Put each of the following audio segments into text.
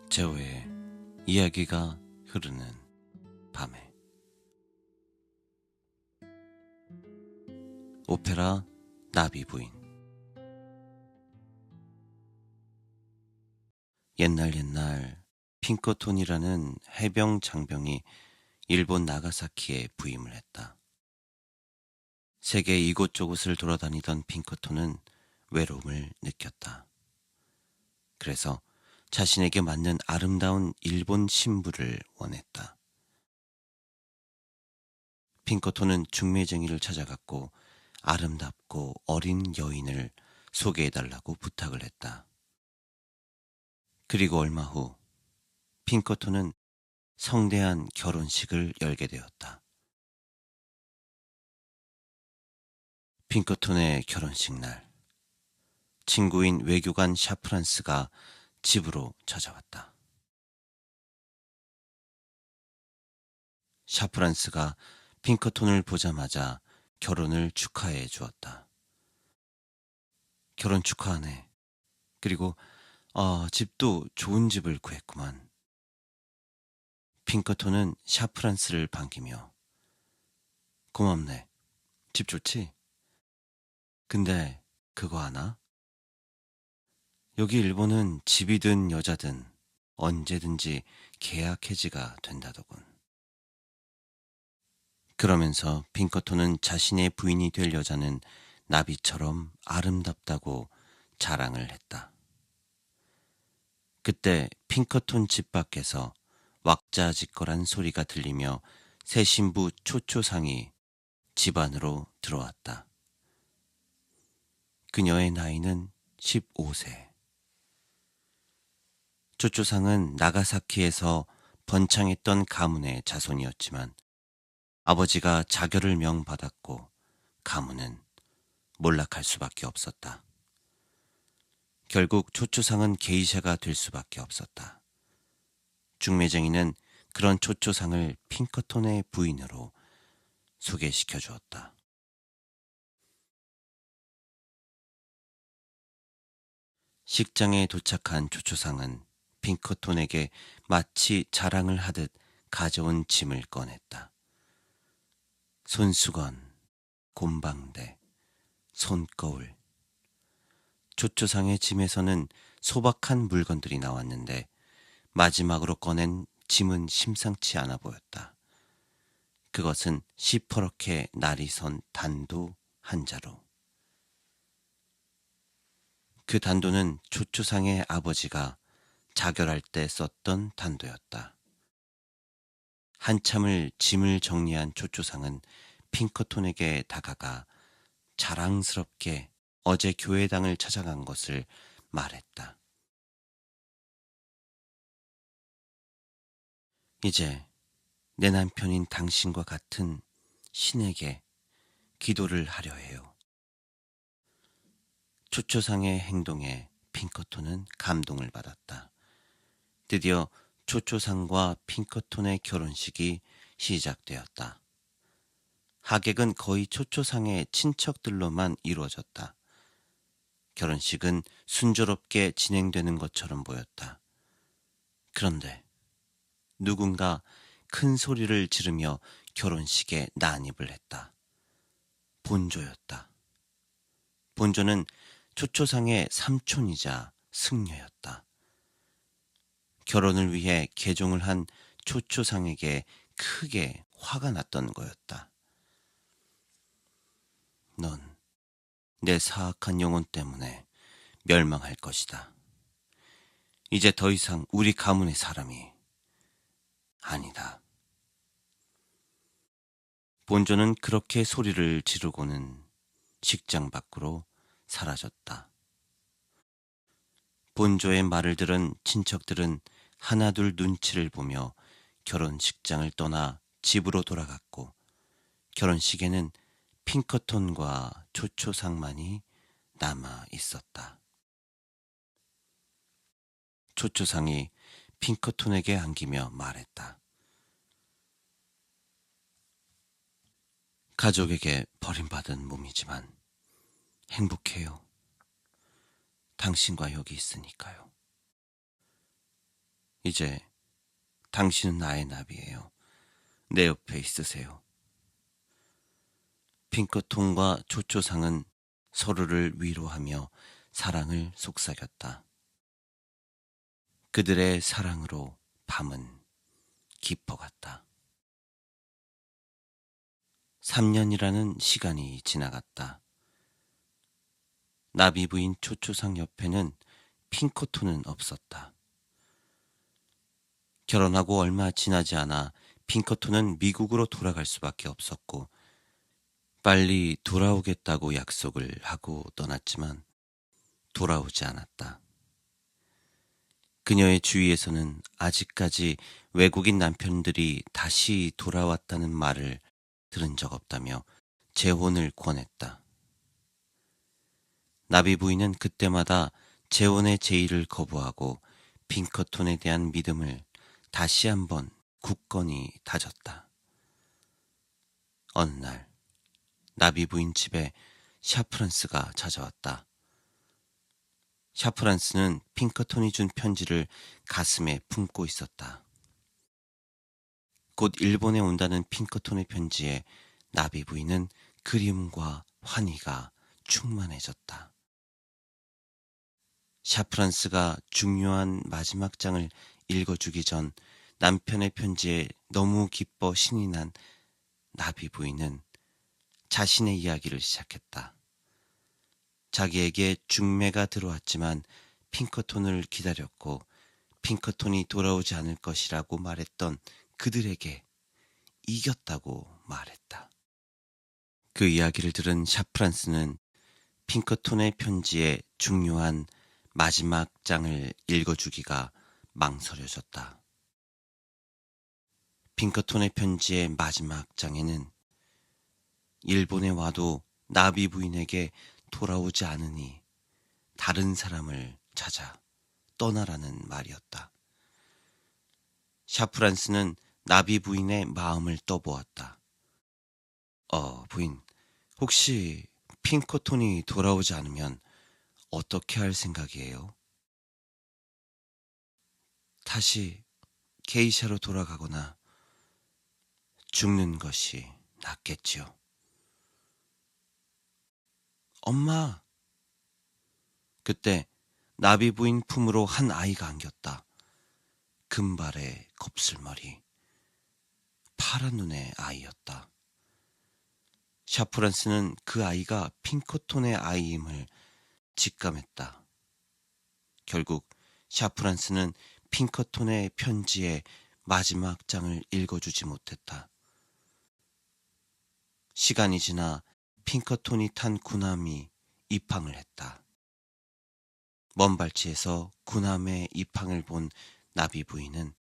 제오의 이야기가 흐르는 밤에. 오페라 나비 부인. 옛날 핑커톤이라는 해병 장병이 일본 나가사키에 부임을 했다. 세계 이곳저곳을 돌아다니던 핑커톤은 외로움을 느꼈다. 그래서 자신에게 맞는 아름다운 일본 신부를 원했다. 핑커톤은 중매쟁이를 찾아갔고 아름답고 어린 여인을 소개해달라고 부탁을 했다. 그리고 얼마 후 핑커톤은 성대한 결혼식을 열게 되었다. 핑커톤의 결혼식 날, 친구인 외교관 샤프란스가 집으로 찾아왔다. 샤프란스가 핑커톤을 보자마자 결혼을 축하해 주었다. 결혼 축하하네. 그리고 집도 좋은 집을 구했구만. 핑커톤은 샤프란스를 반기며 고맙네. 집 좋지? 근데 그거 아나? 여기 일본은 집이든 여자든 언제든지 계약 해지가 된다더군. 그러면서 핑커톤은 자신의 부인이 될 여자는 나비처럼 아름답다고 자랑을 했다. 그때 핑커톤 집 밖에서 왁자지껄한 소리가 들리며 새 신부 초초상이 집 안으로 들어왔다. 그녀의 나이는 15세. 초초상은 나가사키에서 번창했던 가문의 자손이었지만 아버지가 자결을 명받았고 가문은 몰락할 수밖에 없었다. 결국 초초상은 게이샤가 될 수밖에 없었다. 중매쟁이는 그런 초초상을 핑커톤의 부인으로 소개시켜 주었다. 식장에 도착한 초초상은 핑커톤에게 마치 자랑을 하듯 가져온 짐을 꺼냈다. 손수건, 곰방대, 손거울. 초초상의 짐에서는 소박한 물건들이 나왔는데 마지막으로 꺼낸 짐은 심상치 않아 보였다. 그것은 시퍼렇게 날이 선 단도 한 자루. 그 단도는 초초상의 아버지가 자결할 때 썼던 단도였다. 한참을 짐을 정리한 초초상은 핑커톤에게 다가가 자랑스럽게 어제 교회당을 찾아간 것을 말했다. 이제 내 남편인 당신과 같은 신에게 기도를 하려 해요. 초초상의 행동에 핑커톤은 감동을 받았다. 드디어 초초상과 핑커톤의 결혼식이 시작되었다. 하객은 거의 초초상의 친척들로만 이루어졌다. 결혼식은 순조롭게 진행되는 것처럼 보였다. 그런데 누군가 큰 소리를 지르며 결혼식에 난입을 했다. 본조였다. 본조는 초초상의 삼촌이자 승려였다. 결혼을 위해 개종을 한 초초상에게 크게 화가 났던 거였다. 넌 내 사악한 영혼 때문에 멸망할 것이다. 이제 더 이상 우리 가문의 사람이 아니다. 본조는 그렇게 소리를 지르고는 식장 밖으로 사라졌다. 본조의 말을 들은 친척들은 하나둘 눈치를 보며 결혼식장을 떠나 집으로 돌아갔고 결혼식에는 핑커톤과 초초상만이 남아 있었다. 초초상이 핑커톤에게 안기며 말했다. 가족에게 버림받은 몸이지만 행복해요. 당신과 여기 있으니까요. 이제 당신은 나의 나비예요. 내 옆에 있으세요. 핑크톤과 초초상은 서로를 위로하며 사랑을 속삭였다. 그들의 사랑으로 밤은 깊어갔다. 3년이라는 시간이 지나갔다. 나비 부인 초초상 옆에는 핑크톤은 없었다. 결혼하고 얼마 지나지 않아 핑크톤은 미국으로 돌아갈 수밖에 없었고 빨리 돌아오겠다고 약속을 하고 떠났지만 돌아오지 않았다. 그녀의 주위에서는 아직까지 외국인 남편들이 다시 돌아왔다는 말을 들은 적 없다며 재혼을 권했다. 나비 부인은 그때마다 재혼의 제의를 거부하고 핑크톤에 대한 믿음을 다시 한번 굳건히 다졌다. 어느 날 나비 부인 집에 샤프란스가 찾아왔다. 샤프란스는 핑크톤이 준 편지를 가슴에 품고 있었다. 곧 일본에 온다는 핑크톤의 편지에 나비 부인은 그리움과 환희가 충만해졌다. 샤프란스가 중요한 마지막 장을 읽어주기 전 남편의 편지에 너무 기뻐 신이 난 나비 부인은 자신의 이야기를 시작했다. 자기에게 중매가 들어왔지만 핑크톤을 기다렸고 핑크톤이 돌아오지 않을 것이라고 말했던 그들에게 이겼다고 말했다. 그 이야기를 들은 샤프란스는 핑크톤의 편지의 중요한 마지막 장을 읽어주기가 망설여졌다. 핑크톤의 편지의 마지막 장에는 일본에 와도 나비 부인에게 돌아오지 않으니 다른 사람을 찾아 떠나라는 말이었다. 샤프란스는 나비 부인의 마음을 떠보았다. 부인, 혹시 핑크톤이 돌아오지 않으면 어떻게 할 생각이에요? 다시 게이샤로 돌아가거나 죽는 것이 낫겠지요. 엄마! 그때 나비 부인 품으로 한 아이가 안겼다. 금발의 곱슬머리, 파란 눈의 아이였다. 샤프란스는 그 아이가 핑크톤의 아이임을 직감했다. 결국 샤프란스는 핑크톤의 편지의 마지막 장을 읽어주지 못했다. 시간이 지나 핑크톤이 탄 군함이 입항을 했다. 먼 발치에서 군함의 입항을 본 나비 부인은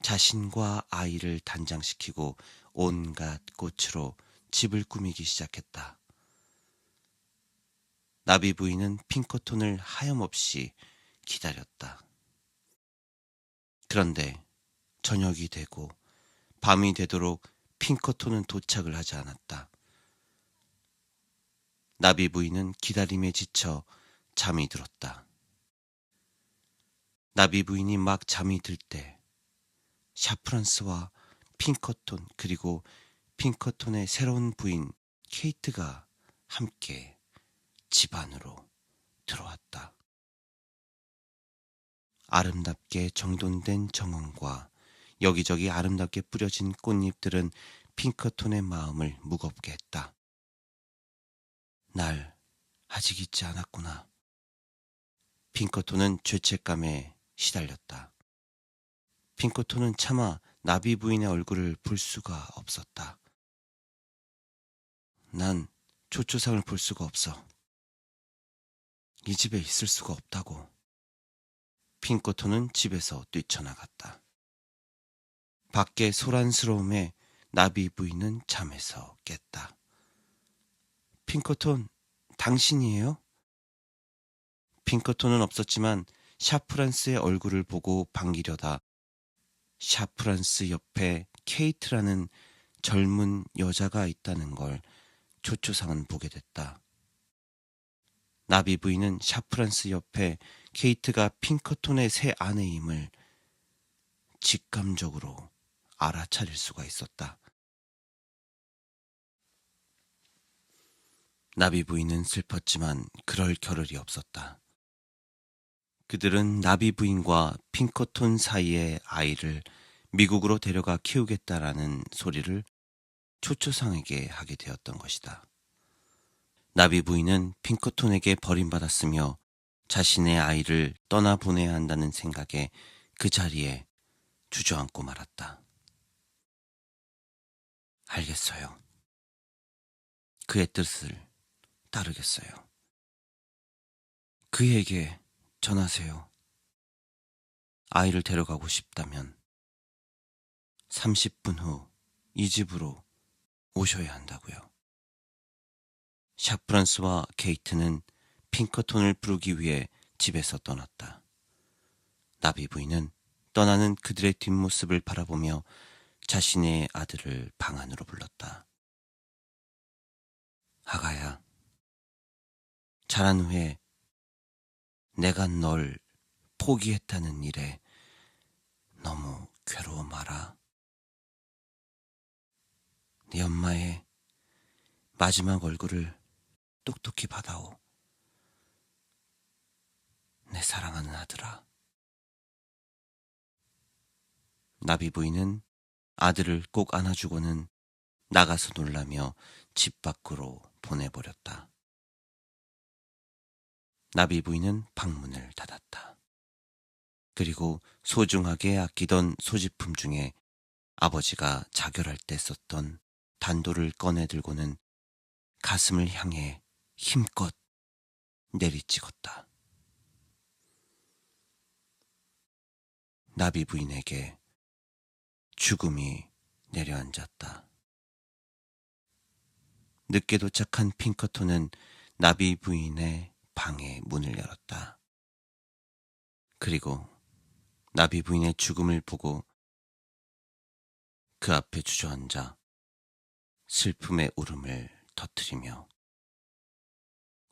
자신과 아이를 단장시키고 온갖 꽃으로 집을 꾸미기 시작했다. 나비 부인은 핑크톤을 하염없이 기다렸다. 그런데 저녁이 되고 밤이 되도록 핑크톤은 도착을 하지 않았다. 나비 부인은 기다림에 지쳐 잠이 들었다. 나비 부인이 막 잠이 들 때 샤프란스와 핑크톤 그리고 핑크톤의 새로운 부인 케이트가 함께 집 안으로 들어왔다. 아름답게 정돈된 정원과 여기저기 아름답게 뿌려진 꽃잎들은 핑크톤의 마음을 무겁게 했다. 날 아직 잊지 않았구나. 핑크톤은 죄책감에 시달렸다. 핑크톤은 차마 나비 부인의 얼굴을 볼 수가 없었다. 난 초초상을 볼 수가 없어. 이 집에 있을 수가 없다고. 핑크톤은 집에서 뛰쳐나갔다. 밖의 소란스러움에 나비 부인은 잠에서 깼다. 핑크톤, 당신이에요? 핑크톤은 없었지만 샤프란스의 얼굴을 보고 반기려다 샤프란스 옆에 케이트라는 젊은 여자가 있다는 걸 초초상은 보게 됐다. 나비 부인은 샤프란스 옆에 케이트가 핑크톤의 새 아내임을 직감적으로 알아차릴 수가 있었다. 나비 부인은 슬펐지만 그럴 겨를이 없었다. 그들은 나비 부인과 핑커톤 사이의 아이를 미국으로 데려가 키우겠다라는 소리를 초초상에게 하게 되었던 것이다. 나비 부인은 핑커톤에게 버림받았으며 자신의 아이를 떠나보내야 한다는 생각에 그 자리에 주저앉고 말았다. 알겠어요. 그의 뜻을 따르겠어요. 그에게 전하세요. 아이를 데려가고 싶다면 30분 후 이 집으로 오셔야 한다고요. 샤프란스와 케이트는 핑커톤을 부르기 위해 집에서 떠났다. 나비 부인은 떠나는 그들의 뒷모습을 바라보며 자신의 아들을 방 안으로 불렀다. 아가야, 자란 후에 내가 널 포기했다는 일에 너무 괴로워 마라. 네 엄마의 마지막 얼굴을 똑똑히 받아오. 내 사랑하는 아들아. 나비 부인은 아들을 꼭 안아주고는 나가서 놀라며 집 밖으로 보내버렸다. 나비 부인은 방문을 닫았다. 그리고 소중하게 아끼던 소지품 중에 아버지가 자결할 때 썼던 단도를 꺼내 들고는 가슴을 향해 힘껏 내리찍었다. 나비 부인에게 죽음이 내려앉았다. 늦게 도착한 핑커톤은 나비 부인의 방의 문을 열었다. 그리고 나비 부인의 죽음을 보고 그 앞에 주저앉아 슬픔의 울음을 터뜨리며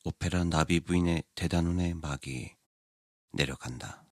오페라 나비 부인의 대단원의 막이 내려간다.